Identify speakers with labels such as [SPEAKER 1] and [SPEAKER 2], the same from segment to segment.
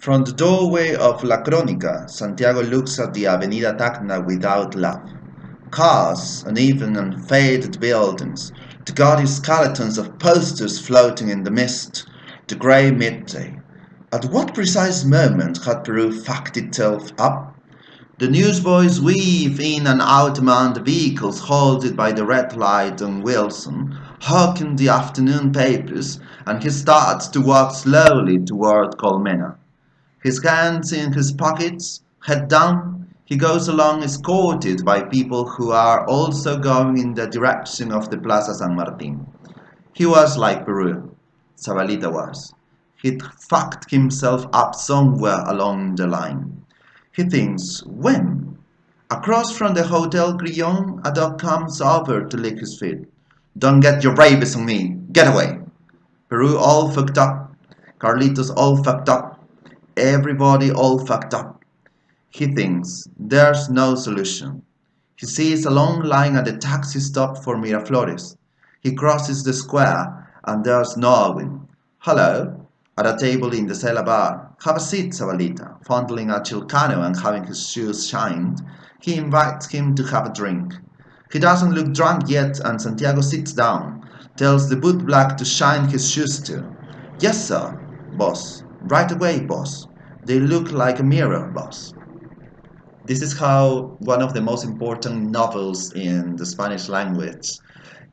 [SPEAKER 1] From the doorway of La Crónica, Santiago looks at the Avenida Tacna without love. Cars, uneven and faded buildings, the gaudy skeletons of posters floating in the mist, the grey midday. At what precise moment had Peru fucked itself up? The newsboys weave in and out among the vehicles halted by the red light on Wilson, hawking the afternoon papers, and he starts to walk slowly toward Colmena. His hands in his pockets, head down, he goes along escorted by people who are also going in the direction of the Plaza San Martin. He was like Peru. Zabalita was. He'd fucked himself up somewhere along the line. He thinks, when? Across from the Hotel Grillon, a dog comes over to lick his feet. Don't get your rabies on me. Get away. Peru all fucked up. Carlitos all fucked up. Everybody all fucked up. He thinks, there's no solution. He sees a long line at the taxi stop for Miraflores. He crosses the square, and there's no one. Hello? At a table in the Cela bar. Have a seat, Zabalita. Fondling a Chilcano and having his shoes shined, he invites him to have a drink. He doesn't look drunk yet, and Santiago sits down, tells the bootblack to shine his shoes too. Yes, sir, boss. Right away, boss. They look like a mirror, boss. This is how one of the most important novels in the Spanish language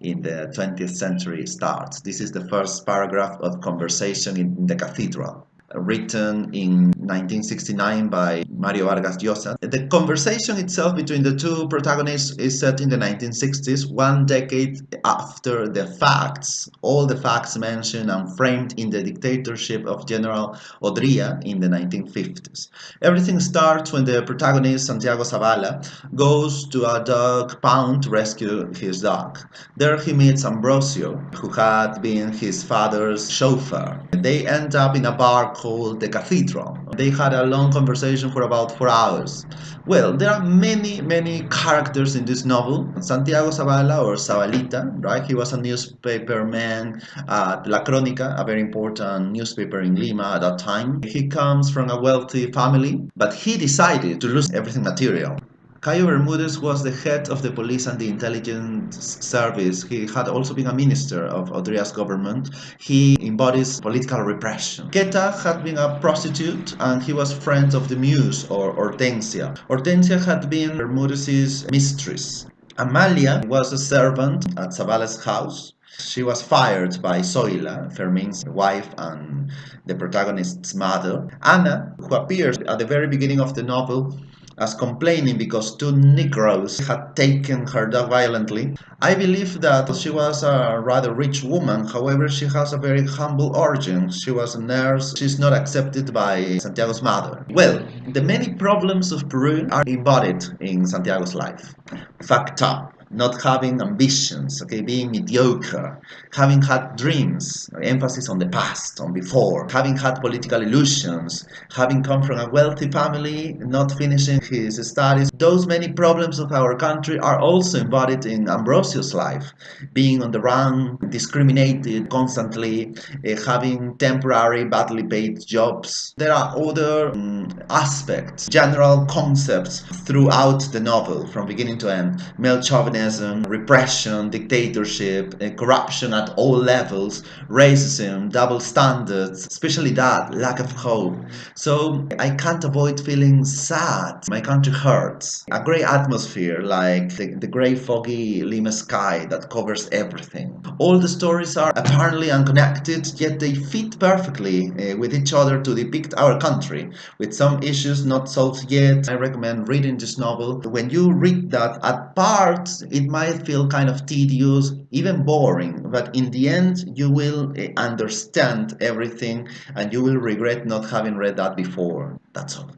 [SPEAKER 1] in the 20th century starts. This is the first paragraph of Conversation in the Cathedral, written in 1969 by Mr Vargas Llosa. The conversation itself between the two protagonists is set in the 1960s, one decade after the facts, all the facts mentioned and framed in the dictatorship of General Odría in the 1950s. Everything starts when the protagonist, Santiago Zavala, goes to a dog pound to rescue his dog. There he meets Ambrosio, who had been his father's chauffeur. They end up in a bar called the Cathedral. They had a long conversation for about 4 hours. Well, there are many characters in this novel. Santiago Zavala, or Zabalita, right? He was a newspaperman at La Crónica, a very important newspaper in Lima at that time. He comes from a wealthy family, but he decided to lose everything material. Cayo Bermudez was the head of the police and the intelligence service. He had also been a minister of Odría's government. He embodies political repression. Queta had been a prostitute and he was friend of the muse, or Hortensia. Hortensia had been Bermudez's mistress. Amalia was a servant at Zavala's house. She was fired by Zoila, Fermin's wife and the protagonist's mother. Anna, who appears at the very beginning of the novel as complaining because two Negroes had taken her dog violently. I believe that she was a rather rich woman, however she has a very humble origin. She was a nurse, she's not accepted by Santiago's mother. Well, the many problems of Peru are embodied in Santiago's life. Fucked up, not having ambitions, okay, being mediocre, having had dreams, emphasis on the past, on before, having had political illusions, having come from a wealthy family, not finishing his studies. Those many problems of our country are also embodied in Ambrosio's life, being on the run, discriminated constantly, having temporary, badly paid jobs. There are other aspects, general concepts throughout the novel, from beginning to end. Male chauvinism, repression, dictatorship, corruption at all levels, racism, double standards, especially that, lack of hope. So I can't avoid feeling sad. My country hurts. A grey atmosphere, like the grey foggy Lima sky that covers everything. All the stories are apparently unconnected, yet they fit perfectly with each other to depict our country, with some issues not solved yet. I recommend reading this novel. When you read that, at parts it might feel kind of tedious, even boring, but in the end you will understand everything and you will regret not having read that before. That's all.